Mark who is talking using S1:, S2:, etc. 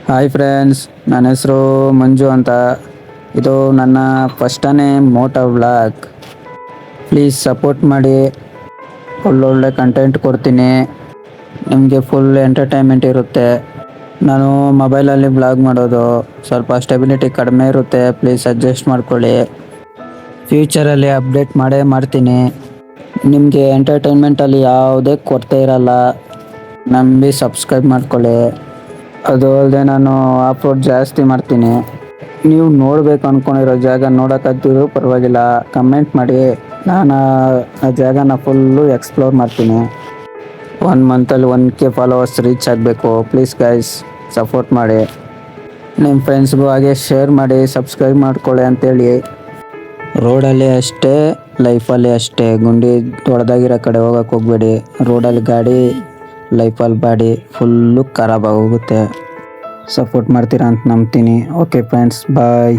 S1: Hi friends, ನನ್ನ ಹೆಸರು ಮಂಜು ಅಂತ. ಇದು ನನ್ನ ಫಸ್ಟನೇ ಮೋಟೋ ವ್ಲಾಗ್. ಪ್ಲೀಸ್ ಸಪೋರ್ಟ್ ಮಾಡಿ. ಒಳ್ಳೊಳ್ಳೆ ಕಂಟೆಂಟ್ ಕೊಡ್ತೀನಿ, ನಿಮಗೆ ಫುಲ್ ಎಂಟರ್ಟೈನ್ಮೆಂಟ್ ಇರುತ್ತೆ. ನಾನು ಮೊಬೈಲಲ್ಲಿ ವ್ಲಾಗ್ ಮಾಡೋದು, ಸ್ವಲ್ಪ ಸ್ಟೆಬಿಲಿಟಿ ಕಡಿಮೆ ಇರುತ್ತೆ. ಪ್ಲೀಸ್ ಅಡ್ಜಸ್ಟ್ ಮಾಡ್ಕೊಳ್ಳಿ. ಫ್ಯೂಚರಲ್ಲಿ ಅಪ್ಡೇಟ್ ಮಾಡೇ ಮಾಡ್ತೀನಿ. ನಿಮಗೆ ಎಂಟರ್ಟೈನ್ಮೆಂಟಲ್ಲಿ ಯಾವುದೇ ಕೊರತೆ ಇರಲ್ಲ. ನಂಬಿ ಸಬ್ಸ್ಕ್ರೈಬ್ ಮಾಡ್ಕೊಳ್ಳಿ. ಅದು ಅಲ್ಲದೆ ನಾನು ಅಪ್ಲೋಡ್ ಜಾಸ್ತಿ ಮಾಡ್ತೀನಿ. ನೀವು ನೋಡ್ಬೇಕು ಅಂದ್ಕೊಂಡಿರೋ ಜಾಗ ನೋಡೋಕ್ಕಾಗ್ತಿದ್ರು ಪರವಾಗಿಲ್ಲ, ಕಮೆಂಟ್ ಮಾಡಿ. ನಾನು ಆ ಜಾಗನ ಫುಲ್ಲು ಎಕ್ಸ್ಪ್ಲೋರ್ ಮಾಡ್ತೀನಿ. 1 ಮಂತಲ್ಲಿ 1K ಫಾಲೋವರ್ಸ್ ರೀಚ್ ಆಗಬೇಕು. ಪ್ಲೀಸ್ ಗೈಸ್, ಸಪೋರ್ಟ್ ಮಾಡಿ. ನಿಮ್ಮ ಫ್ರೆಂಡ್ಸ್ಗೂ ಹಾಗೆ ಶೇರ್ ಮಾಡಿ, ಸಬ್ಸ್ಕ್ರೈಬ್ ಮಾಡ್ಕೊಳ್ಳಿ ಅಂತೇಳಿ. ರೋಡಲ್ಲಿ ಅಷ್ಟೇ, ಲೈಫಲ್ಲಿ ಅಷ್ಟೇ. ಗುಂಡಿ ದೊಡ್ಡದಾಗಿರೋ ಕಡೆ ಹೋಗೋಕ್ಕೆ ಹೋಗಬೇಡಿ. ರೋಡಲ್ಲಿ ಗಾಡಿ, ಲೈಫಲ್ಲಿ ಬಾಡಿ ಫುಲ್ಲು ಖರಾಬಾಗೋಗುತ್ತೆ. ಸಪೋರ್ಟ್ ಮಾಡ್ತೀರಾ ಅಂತ ನಂಬ್ತೀನಿ. ಓಕೆ ಫ್ರೆಂಡ್ಸ್, ಬಾಯ್.